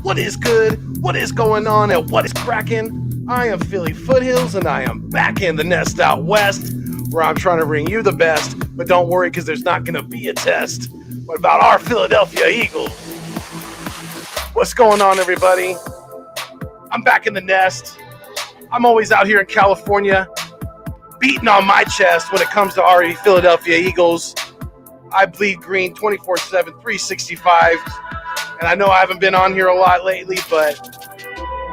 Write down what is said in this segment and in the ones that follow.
What is good? What is going on? And what is cracking? I am Philly Foothills, and I am back in the nest out west, where I'm trying to bring you the best. But don't worry, because there's not going to be a test. What about our Philadelphia Eagles? What's going on, everybody? I'm back in the nest. I'm always out here in California, beating on my chest when it comes to our Philadelphia Eagles. I bleed green 24/7, 365. And I know I haven't been on here a lot lately, but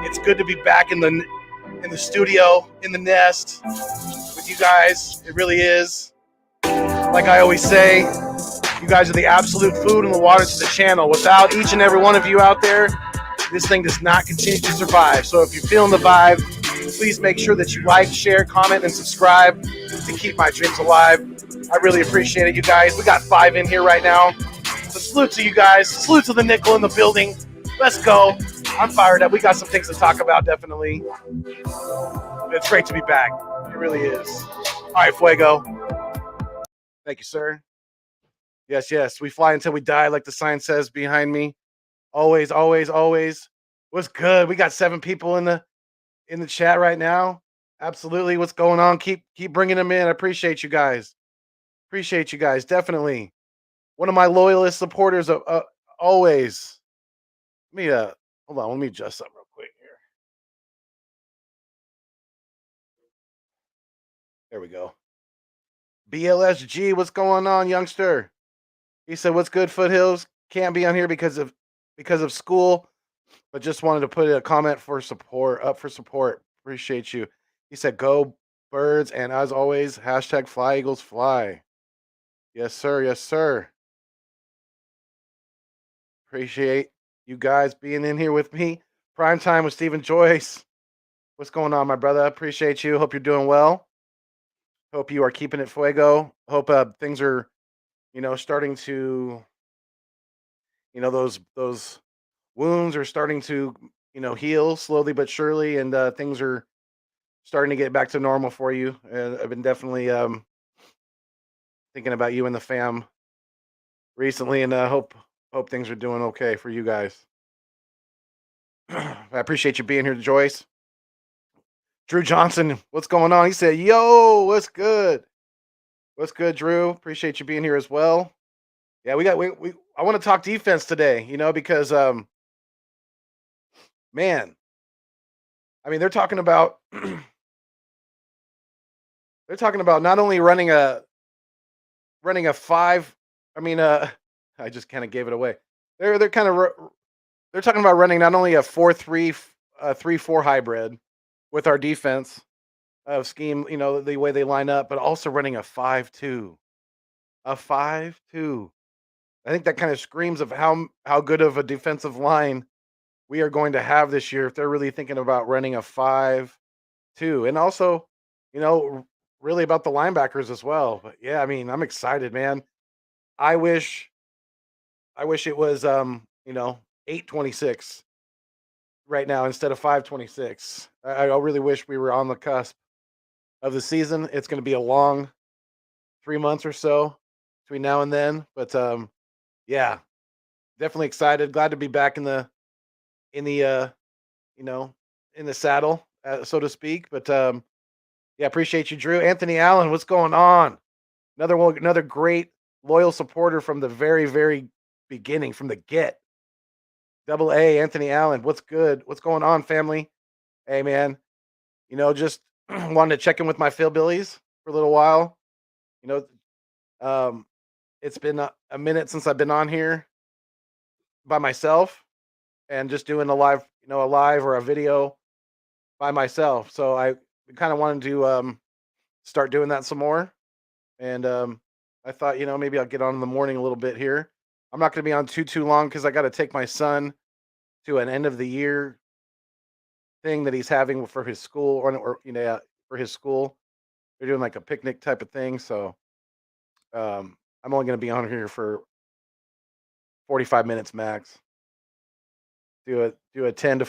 it's good to be back in the studio, in the nest with you guys. It really is. Like I always say, you guys are the absolute food and the water to the channel. Without each and every one of you out there, this thing does not continue to survive. So if you're feeling the vibe, please make sure that you like, share, comment, and subscribe to keep my dreams alive. I really appreciate it, you guys. We got 5 in here right now. So salute to you guys. Salute to the nickel in the building. Let's go. I'm fired up. We got some things to talk about, definitely. It's great to be back. It really is. All right, Fuego. Thank you, sir. Yes, yes. We fly until we die, like the sign says behind me. Always, always, always. What's good? We got 7 people in the chat right now. Absolutely. What's going on? Keep bringing them in. I appreciate you guys. Appreciate you guys. Definitely. One of my loyalist supporters always. Let me hold on. Let me adjust something real quick here. There we go. BLSG, what's going on, youngster? He said, "What's good, Foothills? Can't be on here because of school, but just wanted to put a comment for support. Up for support. Appreciate you." He said, "Go Birds," and as always, hashtag Fly Eagles Fly. Yes, sir. Yes, sir. Appreciate you guys being in here with me. Prime time with Stephen Joyce. What's going on, my brother? Appreciate you. Hope you're doing well. Hope you are keeping it fuego. Hope things are, starting to, those wounds are starting to, heal slowly but surely, and things are starting to get back to normal for you. I've been definitely thinking about you and the fam recently, and hope things are doing okay for you guys. I appreciate you being here, Joyce. Drew Johnson, what's going on? He said, "Yo, what's good? What's good, Drew? Appreciate you being here as well." Yeah, I want to talk defense today, because man, I mean, they're talking about not only running a 5. I mean, I just kind of gave it away. They're talking about running not only a 4-3, 3-4 hybrid with our defense of scheme, the way they line up, but also running a 5-2. A 5-2. I think that kind of screams of how good of a defensive line we are going to have this year if they're really thinking about running a 5-2. And also, really about the linebackers as well. But yeah, I mean, I'm excited, man. I wish it was 8-26 right now instead of 5-26. I really wish we were on the cusp of the season. It's going to be a long 3 months or so between now and then, but yeah, definitely excited. Glad to be back in the saddle, so to speak. But yeah, appreciate you, Drew. Anthony Allen, what's going on? Another great loyal supporter from the very, very beginning, from the get. Double A, Anthony Allen, what's good? What's going on, family? Hey, man, just wanted to check in with my Philbillies for a little while. It's been a minute since I've been on here by myself and just doing a live or a video by myself. So I kind of wanted to start doing that some more. And I thought, maybe I'll get on in the morning a little bit here. I'm not going to be on too long because I got to take my son to an end of the year thing that he's having for his school, or for his school. They're doing like a picnic type of thing. So I'm only going to be on here for 45 minutes max. Do a 10 to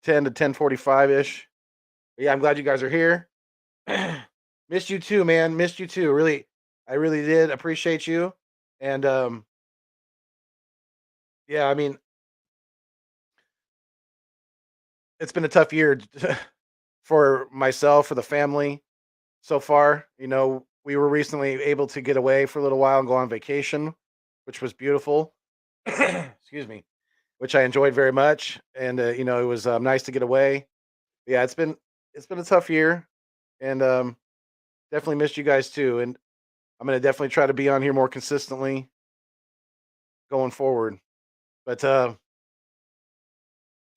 10:45 ish. Yeah, I'm glad you guys are here. Missed you too, man. Missed you too. Really, I really did appreciate you. And yeah, I mean, it's been a tough year for myself, for the family so far. We were recently able to get away for a little while and go on vacation, which was beautiful. Excuse me, which I enjoyed very much, and it was nice to get away. Yeah, it's been a tough year, and definitely missed you guys too. And I'm gonna definitely try to be on here more consistently going forward. But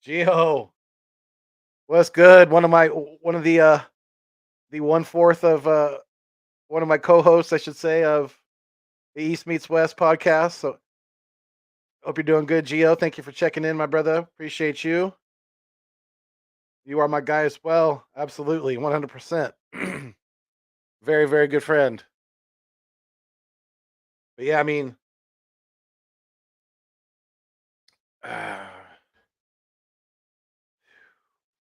Gio, what's good? One of the 1/4 of one of my co-hosts, I should say, of the East Meets West podcast. So hope you're doing good, Gio. Thank you for checking in, my brother. Appreciate you. You are my guy as well. Absolutely, 100%. Very, very good friend. But yeah, I mean,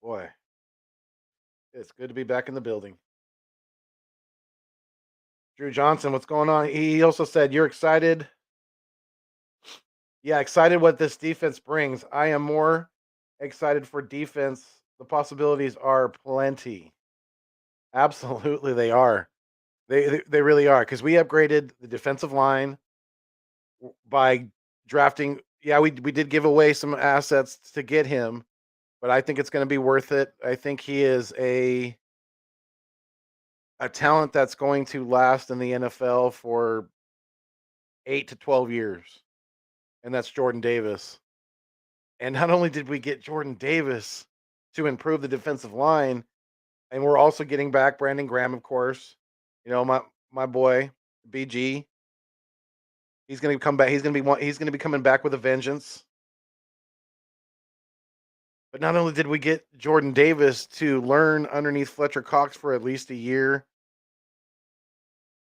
boy, it's good to be back in the building. Drew Johnson, what's going on? He also said you're excited. Yeah, excited what this defense brings. I am more excited for defense. The possibilities are plenty. Absolutely, they are. They really are because we upgraded the defensive line by drafting. Yeah, we did give away some assets to get him, but I think it's going to be worth it. I think he is a talent that's going to last in the NFL for 8 to 12 years, and that's Jordan Davis. And not only did we get Jordan Davis to improve the defensive line, and we're also getting back Brandon Graham, of course. My boy BG. He's going to come back. He's going to be coming back with a vengeance. But not only did we get Jordan Davis to learn underneath Fletcher Cox for at least a year,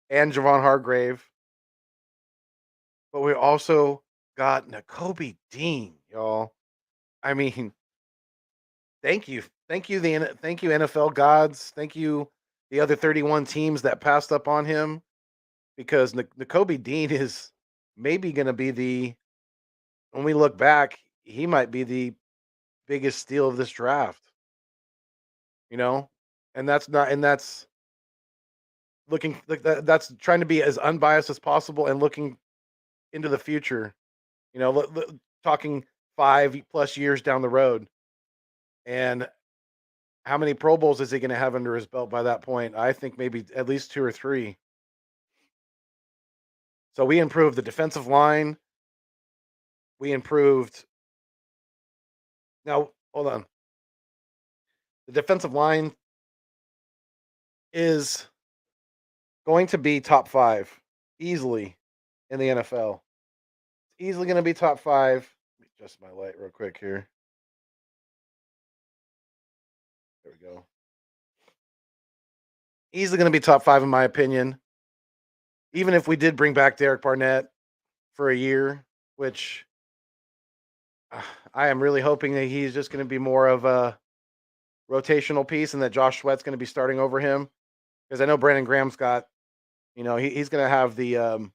and Javon Hargrave, but we also got Nakobe Dean, y'all. I mean, thank you NFL gods, thank you the other 31 teams that passed up on him because Nakobe Dean is maybe going to be when we look back, he might be the biggest steal of this draft. You know, and that's looking like that's trying to be as unbiased as possible and looking into the future. Talking 5+ years down the road, and how many Pro Bowls is he going to have under his belt by that point? I think maybe at least 2 or 3. So we improved the defensive line. We improved. Now, hold on. The defensive line is going to be top 5 easily in the NFL. It's easily going to be top 5. Let me adjust my light real quick here. There we go. Easily going to be top 5 in my opinion. Even if we did bring back Derek Barnett for a year, which I am really hoping that he's just going to be more of a rotational piece and that Josh Sweat's going to be starting over him, because I know Brandon Graham's got, he's going to have the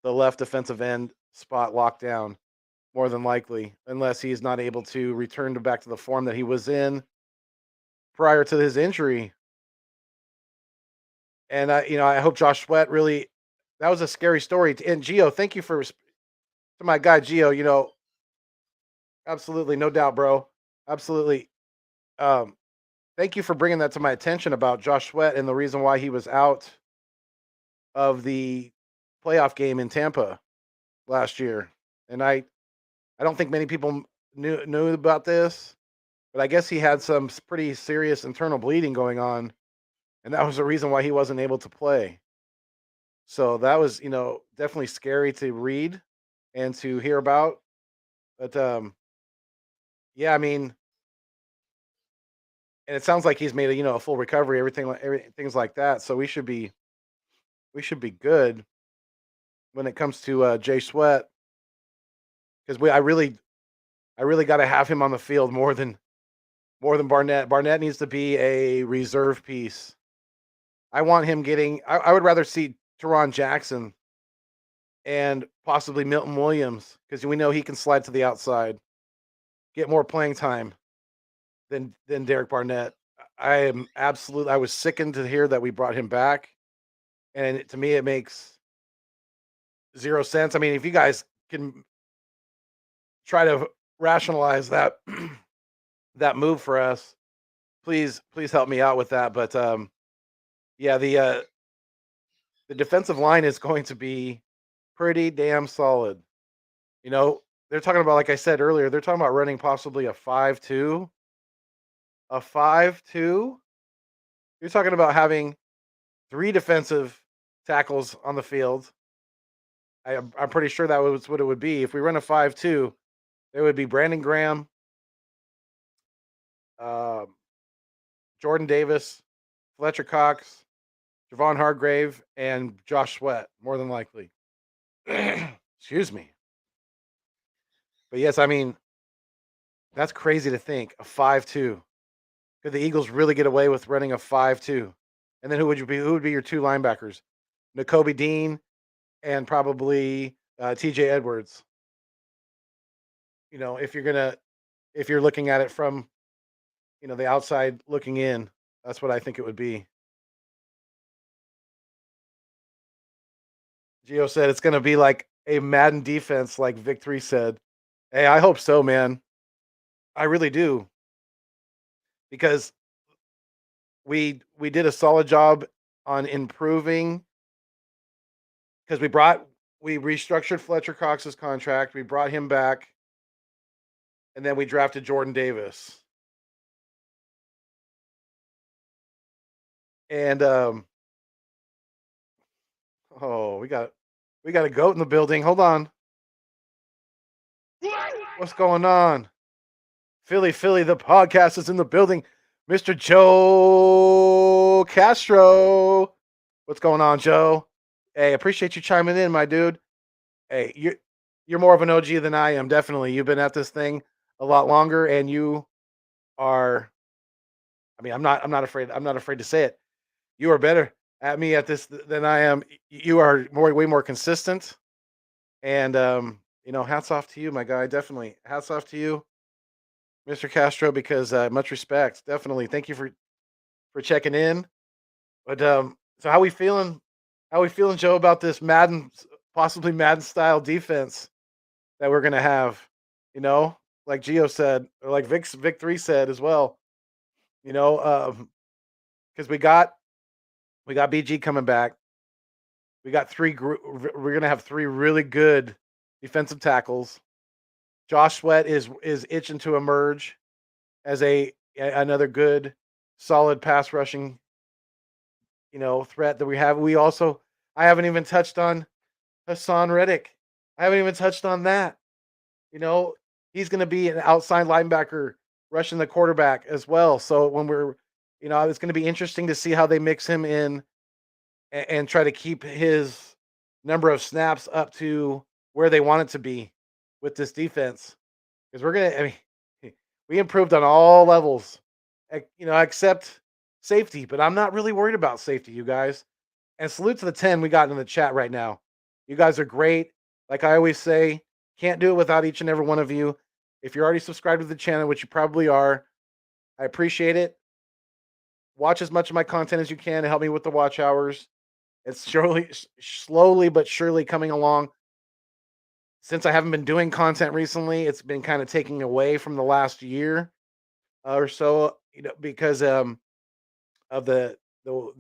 left defensive end spot locked down more than likely, unless he's not able to return back to the form that he was in prior to his injury. And I hope Josh Sweat really. That was a scary story. And Gio, thank you to my guy Gio. Absolutely, no doubt, bro. Absolutely. Um, Thank you for bringing that to my attention about Josh Sweat and the reason why he was out of the playoff game in Tampa last year. And I don't think many people knew about this, but I guess he had some pretty serious internal bleeding going on, and that was the reason why he wasn't able to play. So that was, definitely scary to read and to hear about. But yeah, I mean, and it sounds like he's made a full recovery, things like that. So we should be good when it comes to Jay Sweat, because I really got to have him on the field more than Barnett. Barnett needs to be a reserve piece. I want him getting. I would rather see Teron Jackson and possibly Milton Williams, because we know he can slide to the outside, get more playing time. than Derek Barnett. I was sickened to hear that we brought him back, and to me it makes zero sense. I mean, if you guys can try to rationalize that that move for us, please help me out with that. But yeah, the defensive line is going to be pretty damn solid. You know, they're talking about, like I said earlier, they're talking about running possibly a 5-2, a 5-2. You're talking about having three defensive tackles on the field. I'm pretty sure that was what it would be if we run a 5-2. It would be Brandon Graham, um, Jordan Davis, Fletcher Cox, Javon Hargrave, and Josh Sweat, more than likely. Excuse me. But yes, I mean, that's crazy to think. A 5-2. Could the Eagles really get away with running a 5-2? And then who would be your two linebackers? Nakobe Dean and probably TJ Edwards. You know, if you're looking at it from, the outside looking in, that's what I think it would be. Gio said it's going to be like a Madden defense, like Victory said. Hey, I hope so, man. I really do, because we did a solid job on improving, because we restructured Fletcher Cox's contract. We brought him back, and then we drafted Jordan Davis. And oh, we got a goat in the building. Hold on. What's going on? Philly, the podcast is in the building. Mr. Joe Castro. What's going on, Joe? Hey, appreciate you chiming in, my dude. Hey, you're more of an OG than I am, definitely. You've been at this thing a lot longer, and you are. I mean, I'm not afraid. I'm not afraid to say it. You are better at me at this than I am. You are way more consistent, and hats off to you, my guy. Definitely, hats off to you, Mr. Castro, because much respect. Definitely, thank you for checking in. But so how we feeling? How we feeling, Joe, about this possibly Madden style defense that we're gonna have? You know, like Gio said, or like Vic 3 said as well. You know, because we got BG coming back. We got we're gonna have three really good defensive tackles. Josh Sweat is itching to emerge as another good, solid pass rushing, threat that we have. I haven't even touched on Hassan Reddick. I haven't even touched on that. You know, he's going to be an outside linebacker rushing the quarterback as well. So when it's going to be interesting to see how they mix him in and try to keep his number of snaps up to where they want it to be with this defense. Because we improved on all levels, except safety. But I'm not really worried about safety, you guys. And salute to the 10 we got in the chat right now. You guys are great. Like I always say, can't do it without each and every one of you. If you're already subscribed to the channel, which you probably are, I appreciate it. Watch as much of my content as you can to help me with the watch hours. It's slowly but surely coming along. Since I haven't been doing content recently, it's been kind of taking away from the last year or so, because of the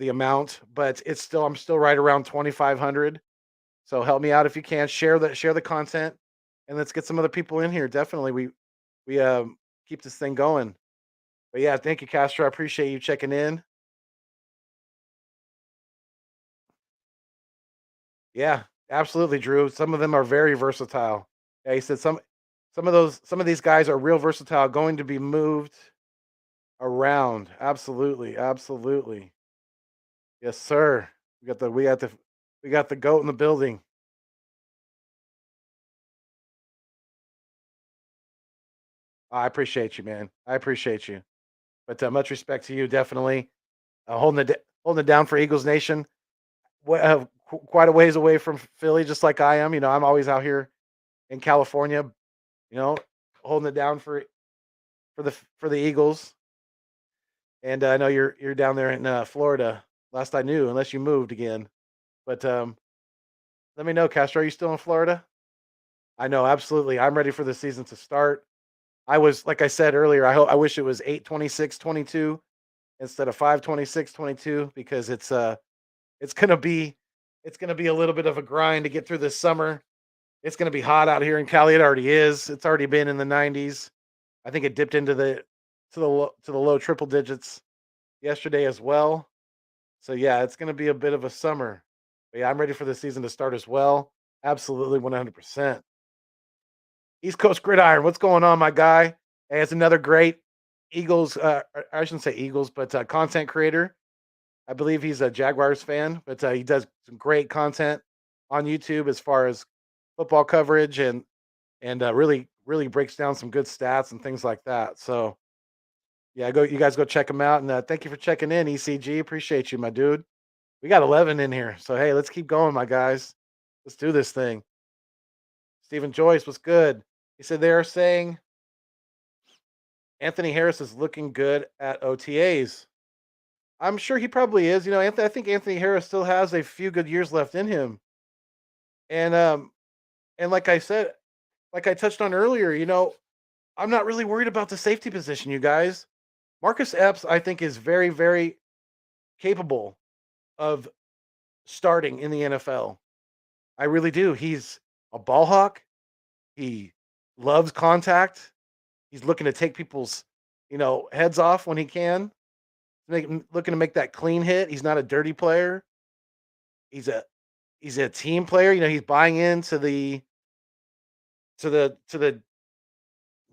amount. But I'm still right around 2,500. So help me out if you can. Share the content, and let's get some other people in here. Definitely, we keep this thing going. But yeah, thank you, Castro. I appreciate you checking in. Yeah, absolutely, Drew. Some of them are very versatile. Yeah, he said some of these guys are real versatile, going to be moved around. Absolutely, absolutely. Yes, sir. We got the goat in the building. I appreciate you, man. I appreciate you. But much respect to you, definitely. Holding it down for Eagles Nation. Quite a ways away from Philly, just like I am. I'm always out here in California. Holding it down for the Eagles. And I know you're down there in Florida. Last I knew, unless you moved again. But let me know, Castro. Are you still in Florida? I know, absolutely. I'm ready for the season to start. I was, like I said earlier, I wish it was 8:26:22 instead of 5:26:22 because it's gonna be it's gonna be a little bit of a grind to get through this summer. It's gonna be hot out here in Cali. It already is. It's already been in the 90s. I think it dipped into to the low triple digits yesterday as well. So yeah, it's going to be a bit of a summer. But yeah, I'm ready for the season to start as well. Absolutely 100%. East Coast Gridiron, what's going on, my guy? Hey, it's another great Eagles. I shouldn't say Eagles, but content creator. I believe he's a Jaguars fan, but he does some great content on YouTube as far as football coverage and really breaks down some good stats and things like that. So yeah, you guys go check him out, and thank you for checking in, ECG. Appreciate you, my dude. We got 11 in here. So, hey, let's keep going, my guys. Let's do this thing. Stephen Joyce, what's good? He said they are saying Anthony Harris is looking good at OTAs. I'm sure he probably is. I think Anthony Harris still has a few good years left in him. And and like I said, like I touched on earlier, I'm not really worried about the safety position, you guys. Marcus Epps, I think, is very, very capable of starting in the NFL. I really do. He's a ball hawk. He loves contact. He's looking to take people's, heads off when he can. Looking to make that clean hit. He's not a dirty player. He's a he's a team player. He's buying into the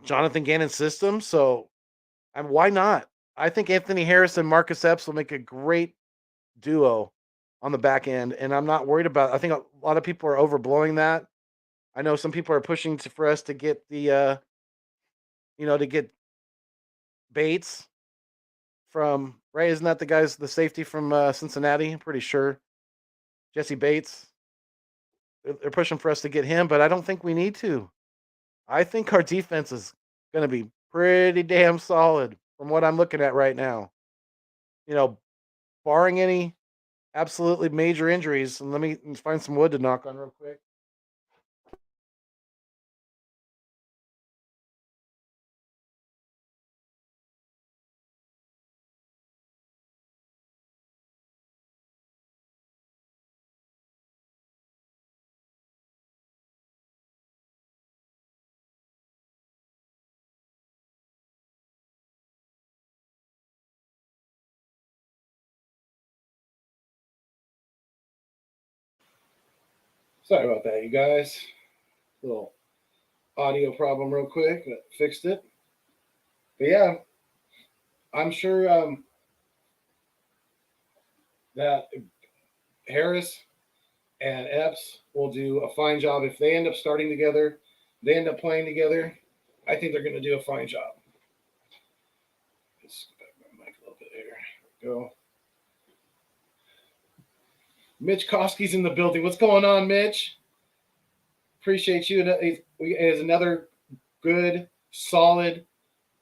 Jonathan Gannon system. So why not? I think Anthony Harris and Marcus Epps will make a great duo on the back end, and I'm not worried about. I think a lot of people are overblowing that. I know some people are pushing for us to get to get Bates from right. Isn't that the safety from Cincinnati? I'm pretty sure Jesse Bates. They're pushing for us to get him, but I don't think we need to. I think our defense is going to be pretty damn solid from what I'm looking at right now. You know, barring any absolutely major injuries. And let me find some wood to knock on real quick. Sorry about that, you guys. Little audio problem, real quick. But fixed it. But yeah, I'm sure that Harris and Epps will do a fine job if they end up starting together. They end up playing together. I think they're going to do a fine job. Just back my mic a little bit here. There we go. Mitch Koski's in the building. What's going on, Mitch? Appreciate you. Is another good, solid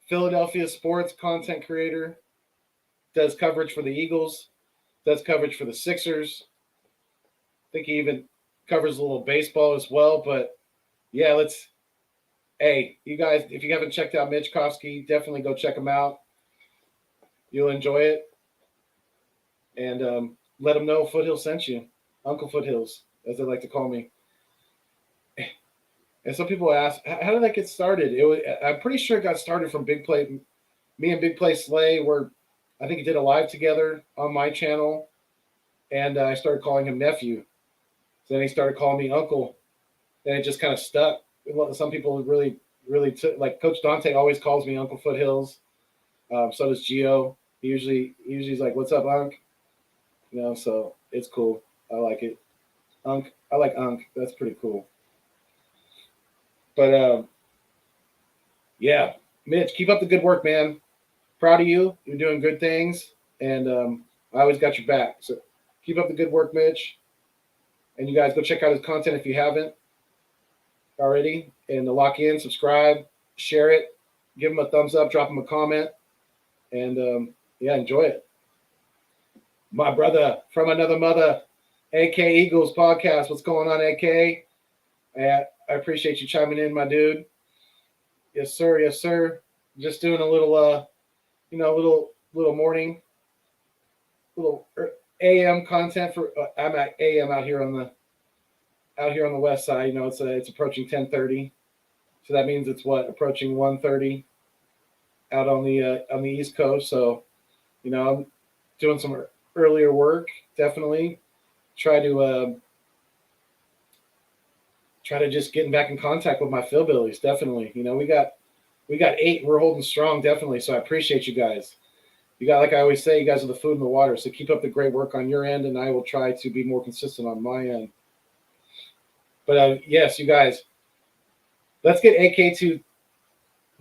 Philadelphia sports content creator. Does coverage for the Eagles. Does coverage for the Sixers. I think he even covers a little baseball as well. But yeah, hey, you guys, if you haven't checked out Mitch Koski, definitely go check him out. You'll enjoy it. And let him know Foothills sent you. Uncle Foothills, as they like to call me. And some people ask, how did that get started? I'm pretty sure it got started from Big Play. Me and Big Play Slay were, I think, did a live together on my channel, and I started calling him nephew. So then he started calling me uncle. Then it just kind of stuck. Some people really, really took, like Coach Dante always calls me Uncle Foothills. So does Gio. He usually is like, "What's up, Unc?" So it's cool. I like it. Unc. I like Unc. That's pretty cool. But yeah, Mitch, keep up the good work, man. Proud of you. You're doing good things, and I always got your back. So keep up the good work, Mitch. And you guys go check out his content if you haven't already. And lock in, subscribe, share it, give him a thumbs up, drop him a comment. And Yeah, enjoy it. My brother from another mother, AK Eagles podcast. What's going on, AK? I appreciate you chiming in, my dude. Yes, sir. Yes, sir. Just doing a little, little morning, little AM content for. I'm at AM out here on the west side. It's approaching 10:30, so that means it's approaching 1:30 out on the East Coast. So, I'm doing some earlier work. Definitely try to just getting back in contact with my Philbillies. Definitely, we got 8. We're holding strong. Definitely. So I appreciate you guys. You got, like I always say, you guys are the food and the water. So keep up the great work on your end, and I will try to be more consistent on my end. But yes, you guys, let's get AK to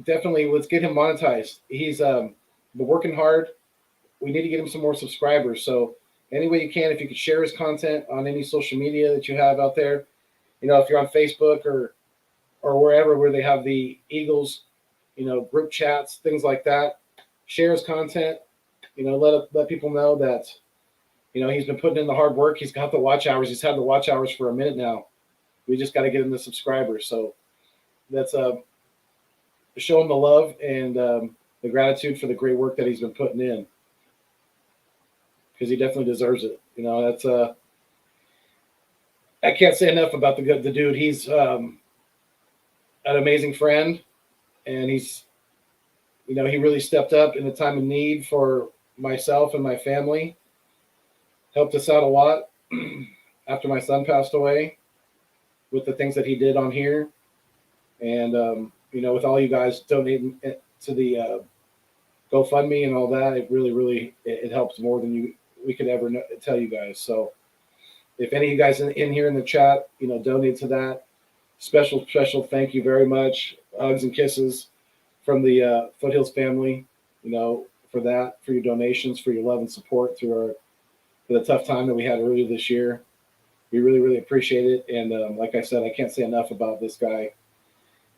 definitely. Let's get him monetized. He's been working hard. We need to get him some more subscribers. So any way you can, if you could share his content on any social media that you have out there, if you're on Facebook or wherever where they have the Eagles, group chats, things like that, share his content. Let people know that he's been putting in the hard work. He's got the watch hours. He's had the watch hours for a minute now. We just got to get him the subscribers. So that's show him the love and the gratitude for the great work that he's been putting in, because he definitely deserves it. That's I can't say enough about the dude. He's an amazing friend, and he's he really stepped up in a time of need for myself and my family. Helped us out a lot after my son passed away with the things that he did on here. And, with all you guys donating to the GoFundMe and all that, it really, really, it helps more than we could ever tell you guys. So if any of you guys in here in the chat, donate to that, special thank you very much. Hugs and kisses from the Foothills family, for that, for your donations, for your love and support for the tough time that we had earlier this year. We really, really appreciate it. And like I said, I can't say enough about this guy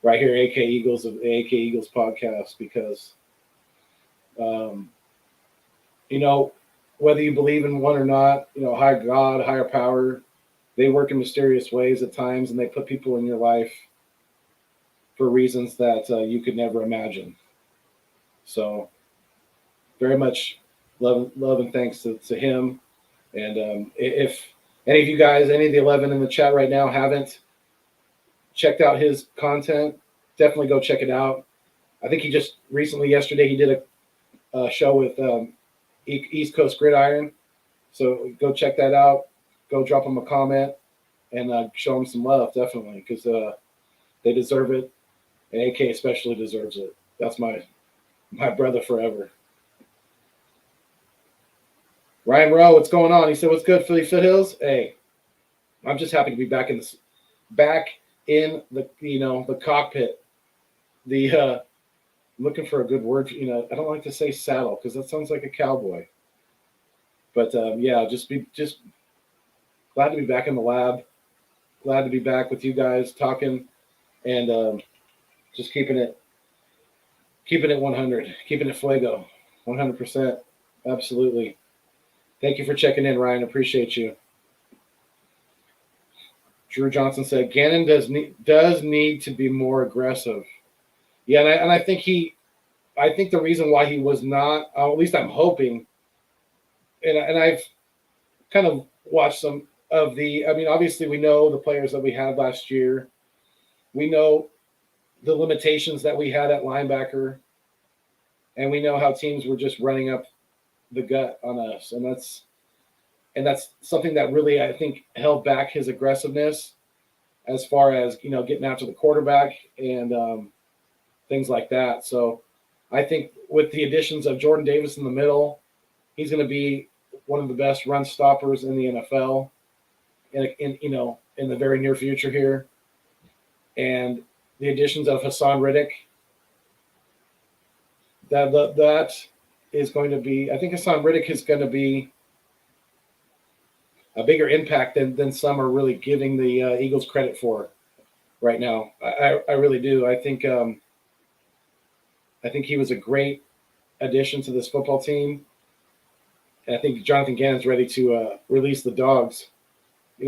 right here, AK Eagles of the AK Eagles podcast, because, whether you believe in one or not, higher God, higher power, they work in mysterious ways at times, and they put people in your life for reasons that you could never imagine. So very much love and thanks to him. And if any of you guys, any of the 11 in the chat right now haven't checked out his content, definitely go check it out. I think he just recently, yesterday, he did a show with East Coast Gridiron. So go check that out. Go drop him a comment and show him some love, definitely, because they deserve it. And AK especially deserves it. That's my brother forever. Ryan Rowe, what's going on? He said, "What's good, Philly Foothills?" Hey, I'm just happy to be back in the the cockpit. I'm looking for a good word. I don't like to say saddle because that sounds like a cowboy. But yeah, just glad to be back in the lab. Glad to be back with you guys talking and just keeping it 100, keeping it fuego, 100%. Absolutely. Thank you for checking in, Ryan. Appreciate you. Drew Johnson said Gannon does need to be more aggressive. Yeah, and I think the reason why he was not, at least I'm hoping, and I've kind of watched some of the. I mean, obviously we know the players that we had last year. We know the limitations that we had at linebacker, and we know how teams were just running up the gut on us, and that's something that really, I think, held back his aggressiveness as far as getting after the quarterback and things like that. So I think with the additions of Jordan Davis in the middle, he's going to be one of the best run stoppers in the NFL in the very near future here. And the additions of Hassan Riddick, that is going to be, I think Hassan Riddick is going to be a bigger impact than some are really giving the Eagles credit for right now. I really do. I think he was a great addition to this football team. And I think Jonathan Gannon's ready to release the dogs,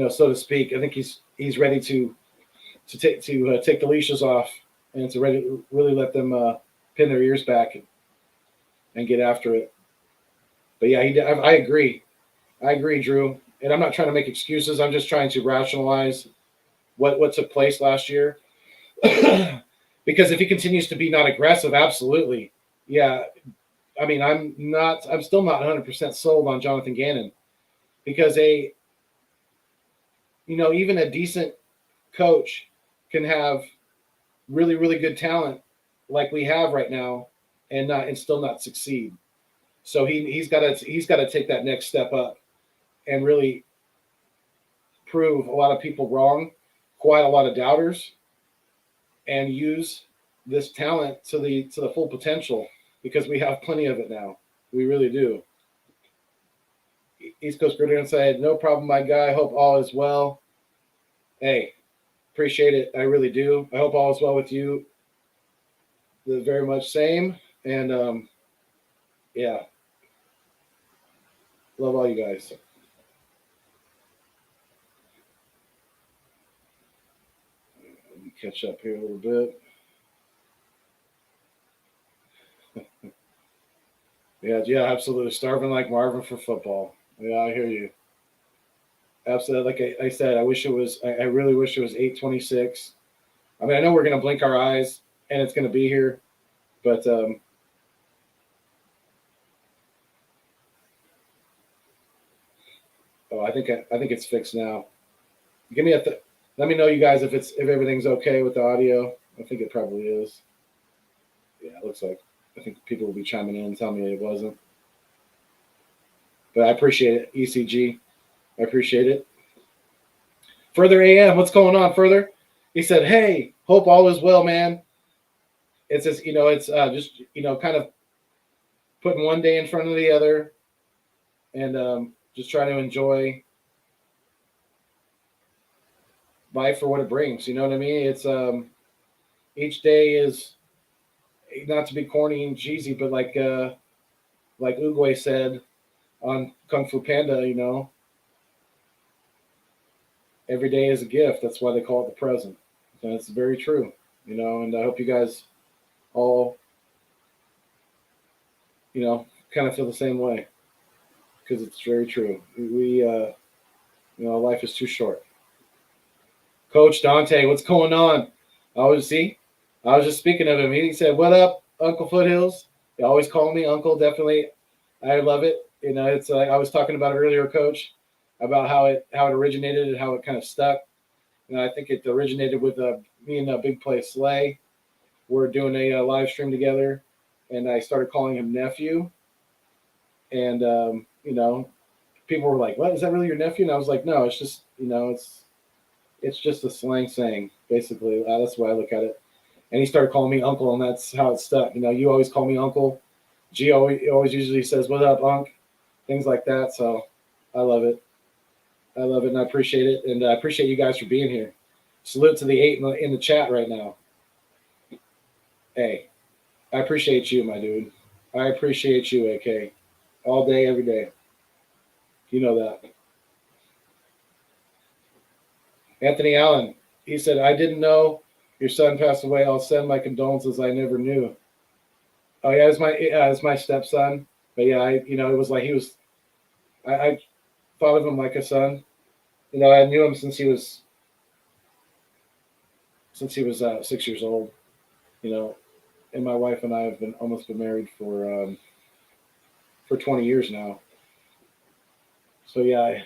so to speak. I think he's ready to take the leashes off and to really let them pin their ears back and get after it. But yeah, I agree. I agree, Drew. And I'm not trying to make excuses. I'm just trying to rationalize what took place last year. Because if he continues to be not aggressive, absolutely, yeah. I mean, I'm still not 100% sold on Jonathan Gannon because even a decent coach can have really, really good talent like we have right now and still not succeed. So he's got to take that next step up and really prove a lot of people wrong, quite a lot of doubters, and use this talent to the full potential because we have plenty of it now. We really do. East Coast Gridiron said, "No problem, my guy. Hope all is well." Hey, appreciate it. I really do. I hope all is well with you. The very much same. And yeah, love all you guys. Let me catch up here a little bit. Yeah, yeah, absolutely. Starving like Marvin for football. Yeah, I hear you. Absolutely. Like I said, I wish it was. I really wish it was 8:26. I mean, I know we're gonna blink our eyes and it's gonna be here, but oh, I think it's fixed now. Give me let me know, you guys, if everything's okay with the audio. I think it probably is. Yeah, it looks like. I think people will be chiming in and telling me it wasn't. But I appreciate it, ECG. I appreciate it. Further AM, what's going on, Further? He said, "Hey, hope all is well, man." It's just it's just kind of putting one day in front of the other, and just trying to enjoy life for what it brings. You know what I mean? It's each day is not to be corny and cheesy, but like Uguay said on Kung Fu Panda, every day is a gift. That's why they call it the present. And it's very true, and I hope you guys all, kind of feel the same way because it's very true. Life is too short. Coach Dante, what's going on? I was just speaking of him. He said, "What up, Uncle Foothills?" They always call me Uncle. Definitely, I love it. It's like I was talking about it earlier, Coach, about how it originated and how it kind of stuck. I think it originated with me and Big Play Slay. We're doing a live stream together, and I started calling him nephew. And people were like, "What, is that really your nephew?" And I was like, "No, it's just it's just a slang saying, basically. That's why I look at it." And he started calling me Uncle, and that's how it stuck. You always call me Uncle. G always usually says, "What up, Unc?" Things like that. So I love it. I love it, and I appreciate it, and I appreciate you guys for being here. Salute to the 8 in the chat right now. Hey, I appreciate you, my dude. I appreciate you, AK. All day, every day. You know that. Anthony Allen, he said, "I didn't know your son passed away. I'll send my condolences. I never knew." Oh yeah, it's my stepson. But yeah, it was like he was. I thought of him like a son. I knew him since he was 6 years old. You know, and my wife and I have almost been married for 20 years now. So yeah,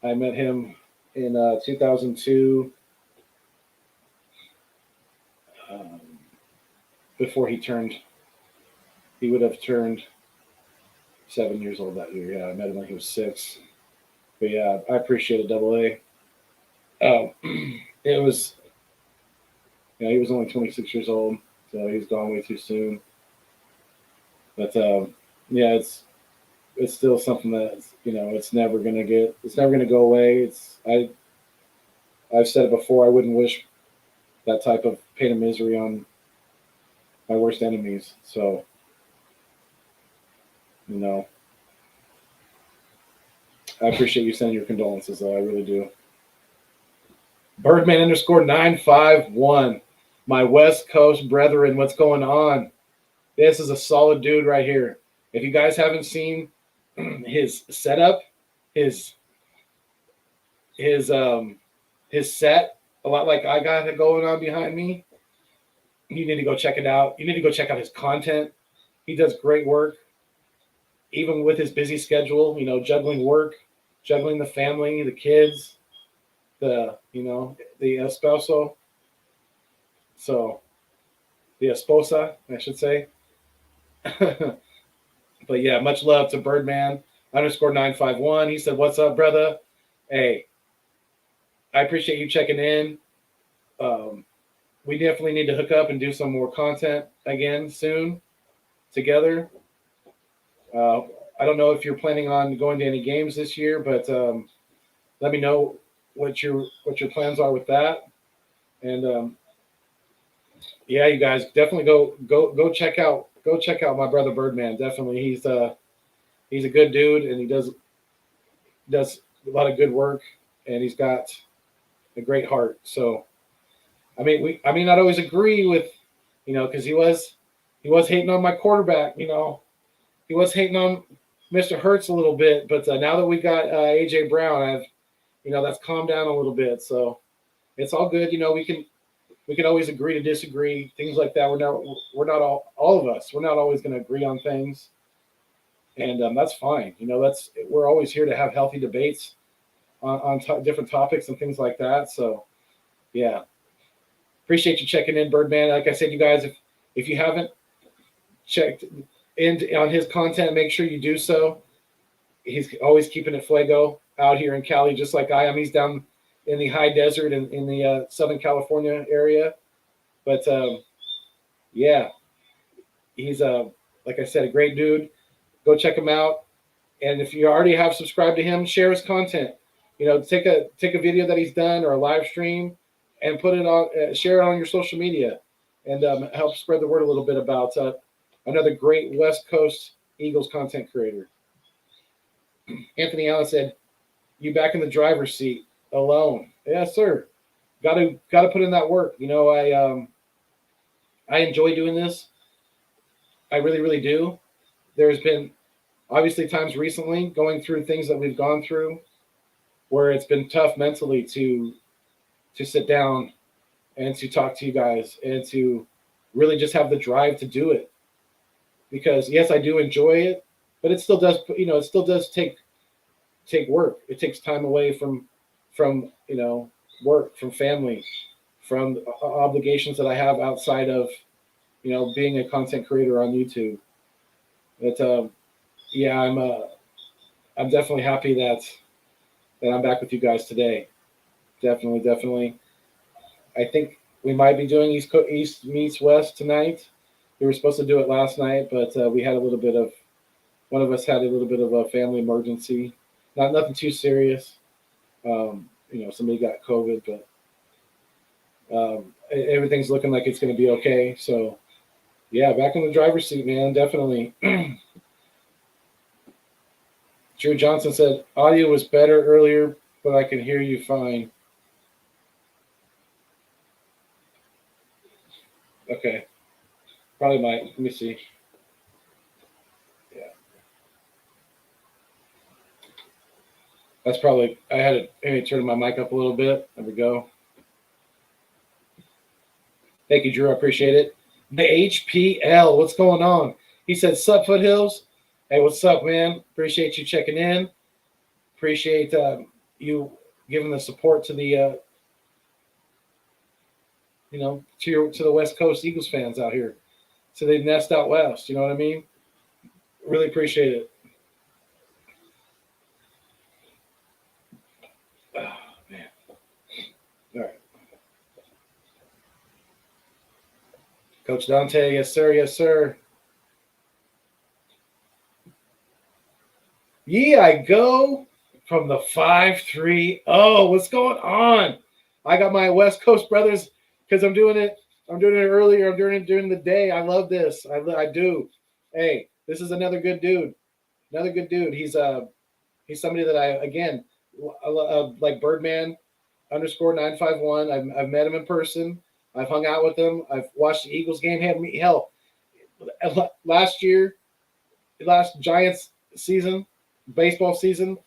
I met him in 2002. Um, before he would have turned 7 years old that year. Yeah, I met him when he was 6. But yeah, I appreciate it, Double A. It was, he was only 26 years old, so he's gone way too soon. But yeah, it's still something that it's never gonna go away. I've said it before. I wouldn't wish that type of pain and misery on my worst enemies. So you know, I appreciate you sending your condolences, though. I really do. Birdman underscore 951. My West Coast brethren, what's going on? This is a solid dude right here. If you guys haven't seen his setup, his set, a lot like I got it going on behind me, you need to go check it out. You need to go check out his content. He does great work, even with his busy schedule, juggling work, juggling the family, the kids, the esposo. So the esposa, I should say. But yeah, much love to Birdman underscore 951. He said, "What's up, brother? Hey, I appreciate you checking in. We definitely need to hook up and do some more content again soon together. I don't know if you're planning on going to any games this year, but let me know what your plans are with that. And yeah, you guys definitely go check out my brother Birdman. Definitely, he's a good dude, and he does a lot of good work, and he's got a great heart. So, I may not always agree with, because he was hating on my quarterback. He was hating on Mr. Hurts a little bit, but now that we got AJ Brown, that's calmed down a little bit. So it's all good. We can always agree to disagree, things like that. We're not all of us. We're not always going to agree on things, and that's fine. We're always here to have healthy debates on different topics and things like that. So, yeah, appreciate you checking in, Birdman. Like I said, you guys, if you haven't checked in on his content, make sure you do so. He's always keeping it fuego out here in Cali, just like I am. He's down in the high desert in the Southern California area. But yeah, he's like I said, a great dude. Go check him out. And if you already have subscribed to him, share his content. Take a video that he's done or a live stream and put it on, share it on your social media, and help spread the word a little bit about another great West Coast Eagles content creator. Anthony Allen said, "You back in the driver's seat alone?" Yes, sir. Got to put in that work. I enjoy doing this. I really, really do. There's been obviously times recently going through things that we've gone through where it's been tough mentally to sit down and to talk to you guys and to really just have the drive to do it. Because yes, I do enjoy it, but it still does take work. It takes time away from work, from family, from obligations that I have outside of being a content creator on YouTube. But yeah, I'm definitely happy that I'm back with you guys today. Definitely. I think we might be doing East meets West tonight. We were supposed to do it last night, but we had one of us had a little bit of a family emergency. Nothing too serious. Somebody got COVID, but everything's looking like it's going to be okay. So, yeah, back in the driver's seat, man, definitely. Drew Johnson said, audio was better earlier, but I can hear you fine. Okay. Probably might. Let me see. Yeah. That's probably, I had to turn my mic up a little bit. There we go. Thank you, Drew. I appreciate it. The HPL, what's going on? He said, sup, Foothills? Hey, what's up, man? Appreciate you checking in. Appreciate you giving the support to the, to the West Coast Eagles fans out here. So they nest out west, you know what I mean? Really appreciate it. Oh, man. All right. Coach Dante, yes, sir. Yes, sir. Yeah, I go from the 5-3. Oh, what's going on? I got my West Coast brothers because I'm doing it earlier. I'm doing it during the day. I love this. I do. Hey, this is another good dude. He's He's somebody that like Birdman _951. I've met him in person. I've hung out with him. I've watched the Eagles game. Hell, last Giants season, baseball season,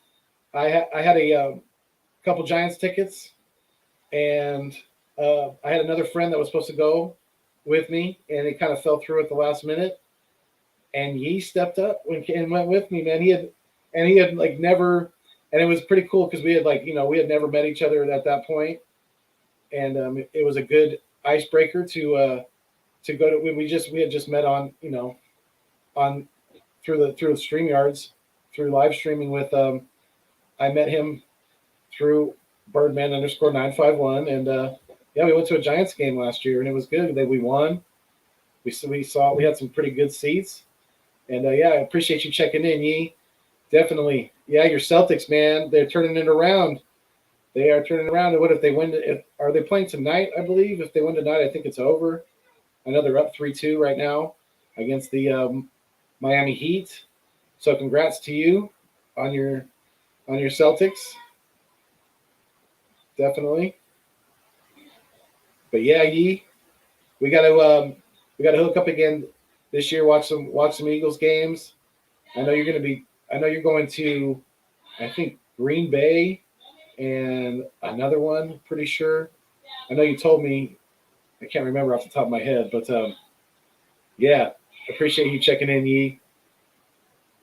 I had a couple Giants tickets, and I had another friend that was supposed to go with me, and it kind of fell through at the last minute. And he stepped up and went with me, man. He had like never, and it was pretty cool because we had we had never met each other at that point, and it was a good icebreaker to go to. We had just met on on through the StreamYards, through live streaming with I met him through Birdman _951, and we went to a Giants game last year, and it was good. We won. We had some pretty good seats, and I appreciate you checking in, Yee. Definitely, your Celtics, man, they're turning it around. They are turning around. And what if they win? Are they playing tonight? I believe if they win tonight, I think it's over. I know they're up 3-2 right now against the Miami Heat. So congrats to you on your Celtics. Definitely. But Yee, we gotta hook up again this year. Watch some Eagles games. I know you're going to, I think, Green Bay and another one. Pretty sure. I know you told me. I can't remember off the top of my head, but appreciate you checking in, Yee.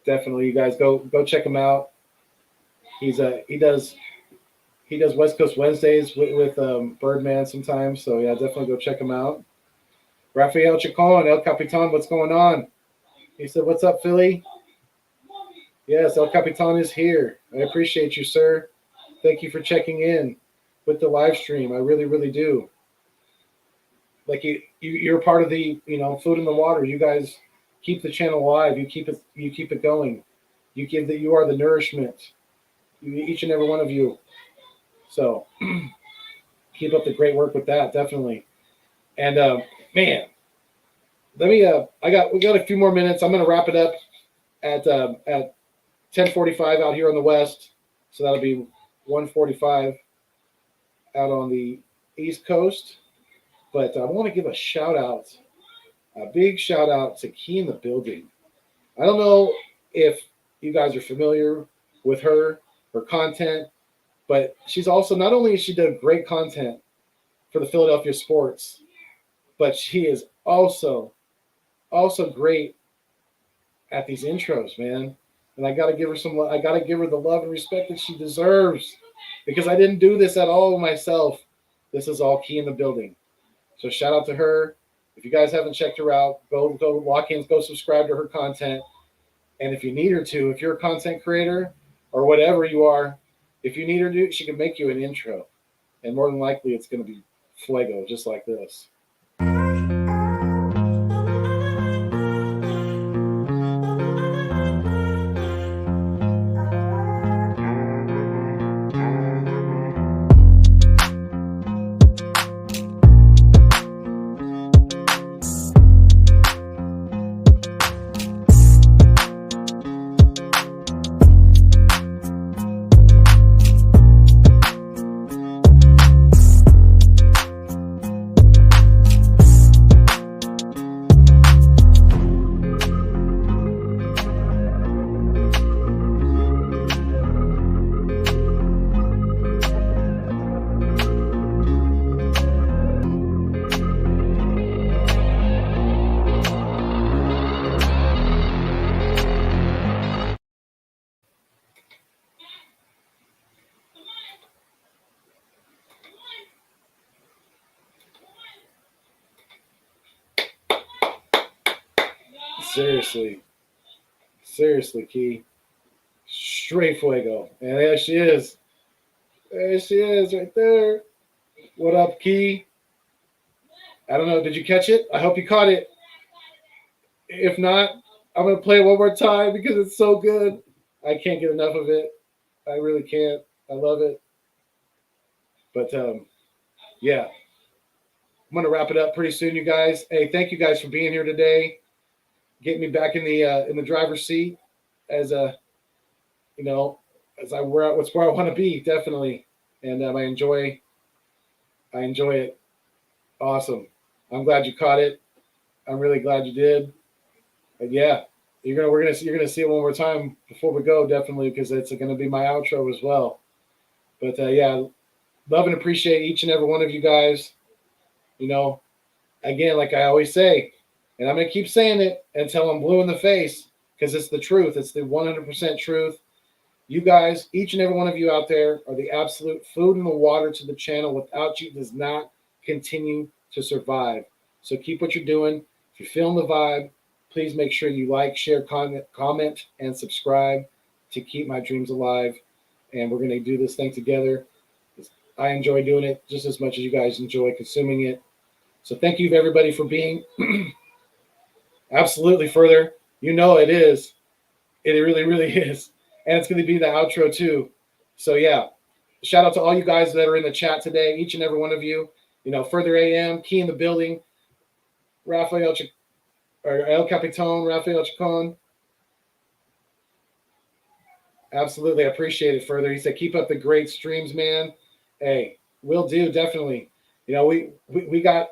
Definitely, you guys go check him out. He does West Coast Wednesdays with Birdman sometimes. So definitely go check him out. Rafael Chacon, El Capitan, what's going on? He said, "What's up, Philly?" Yes, El Capitan is here. I appreciate you, sir. Thank you for checking in with the live stream. I really, really do. Like you're part of the food in the water. You guys keep the channel alive. You keep it going. You are the nourishment. Each and every one of you. So keep up the great work with that, definitely. And man, we got a few more minutes. I'm gonna wrap it up at 10:45 out here on the west. So that'll be 1:45 out on the East Coast. But I want to give a big shout out to Key in the Building. I don't know if you guys are familiar with her content, but she's also, not only has she done great content for the Philadelphia sports, but she is also great at these intros, man. And I gotta give her the love and respect that she deserves, because I didn't do this at all myself. This is all Key in the Building. So shout out to her. If you guys haven't checked her out, go lock in, go subscribe to her content. And if you need her to, if you're a content creator or whatever you are, if you need her to, she can make you an intro. And more than likely, it's going to be fuego, just like this. Seriously, Key. Straight fuego. And there she is. There she is right there. What up, Key? I don't know. Did you catch it? I hope you caught it. If not, I'm going to play it one more time because it's so good. I can't get enough of it. I really can't. I love it. But, I'm going to wrap it up pretty soon, you guys. Hey, thank you guys for being here today. Getting me back in the driver's seat as it's where I want to be, definitely. And I enjoy it. Awesome. I'm glad you caught it. I'm really glad you did. And yeah, you're gonna see it one more time before we go, definitely, because it's gonna be my outro as well. But yeah, love and appreciate each and every one of you guys. You know, again, like I always say, and I'm gonna keep saying it until I'm blue in the face, because it's the truth. It's the 100% truth. You guys, each and every one of you out there, are the absolute food and the water to the channel. Without you, it does not continue to survive. So keep what you're doing. If you're feeling the vibe, please make sure you like, share, comment, and subscribe to keep my dreams alive. And we're going to do this thing together. I enjoy doing it just as much as you guys enjoy consuming it. So thank you, everybody, for being absolutely further. You know it is. It really, really is. And it's going to be the outro, too. So, yeah. Shout out to all you guys that are in the chat today, each and every one of you. You know, Further AM, Key in the building, Rafael or El Capitan, Rafael Chacon. Absolutely. I appreciate it, Further. He said, keep up the great streams, man. Hey, will do, definitely. You know, we got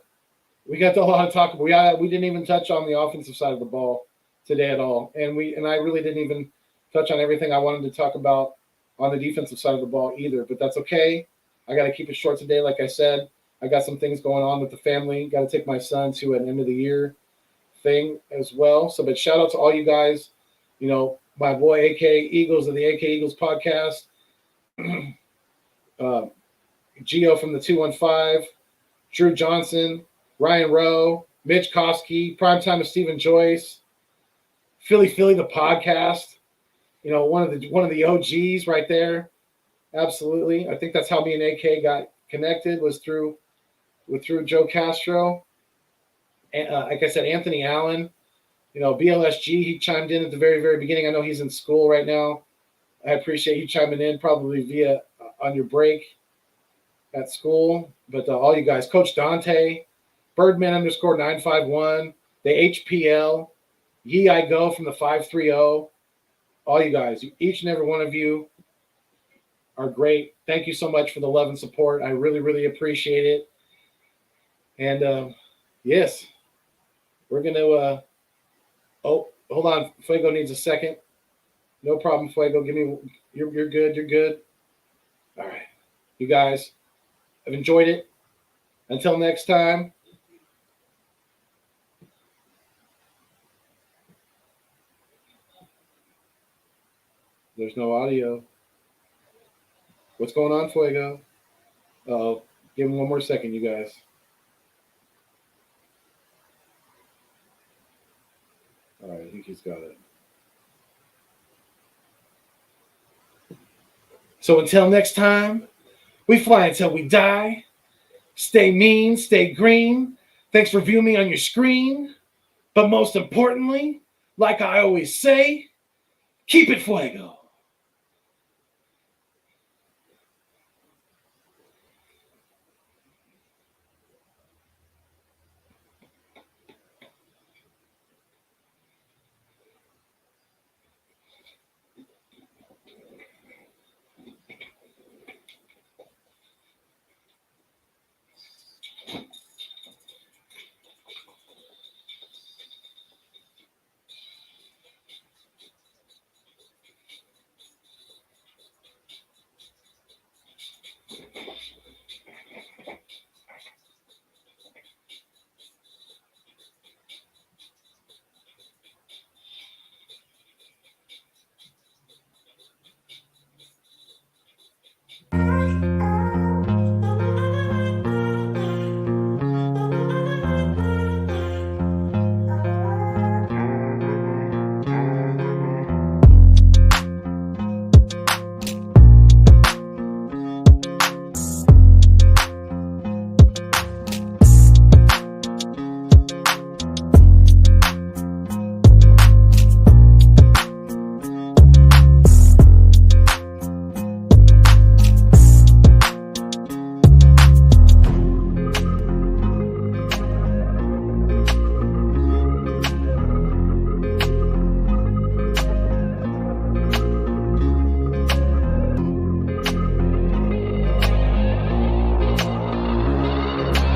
a lot of talk. We didn't even touch on the offensive side of the ball today at all. And I really didn't even touch on everything I wanted to talk about on the defensive side of the ball either. But that's okay. I got to keep it short today. Like I said, I got some things going on with the family. Got to take my son to an end of the year thing as well. So, but shout out to all you guys. You know, my boy AK Eagles of the AK Eagles podcast, Gio from the 215, Drew Johnson, Ryan Rowe, Mitch Kosky, Primetime of Stephen Joyce, Philly the podcast. You know, one of the OGs right there. Absolutely. I think that's how me and AK got connected, was through Joe Castro. And like I said, Anthony Allen, you know, BLSG, he chimed in at the very, very beginning. I know he's in school right now. I appreciate you chiming in, probably via on your break at school. But all you guys, Coach Dante, Birdman _951, the HPL, Ye I Go from the 530. All you guys, each and every one of you are great. Thank you so much for the love and support. I really, really appreciate it. And yes, we're going to oh, hold on. Fuego needs a second. No problem, Fuego. You're good. You're good. All right. You guys, I've enjoyed it. Until next time. There's no audio. What's going on, Fuego? Give him one more second, you guys. All right, I think he's got it. So until next time, we fly until we die. Stay mean, stay green. Thanks for viewing me on your screen. But most importantly, like I always say, keep it fuego.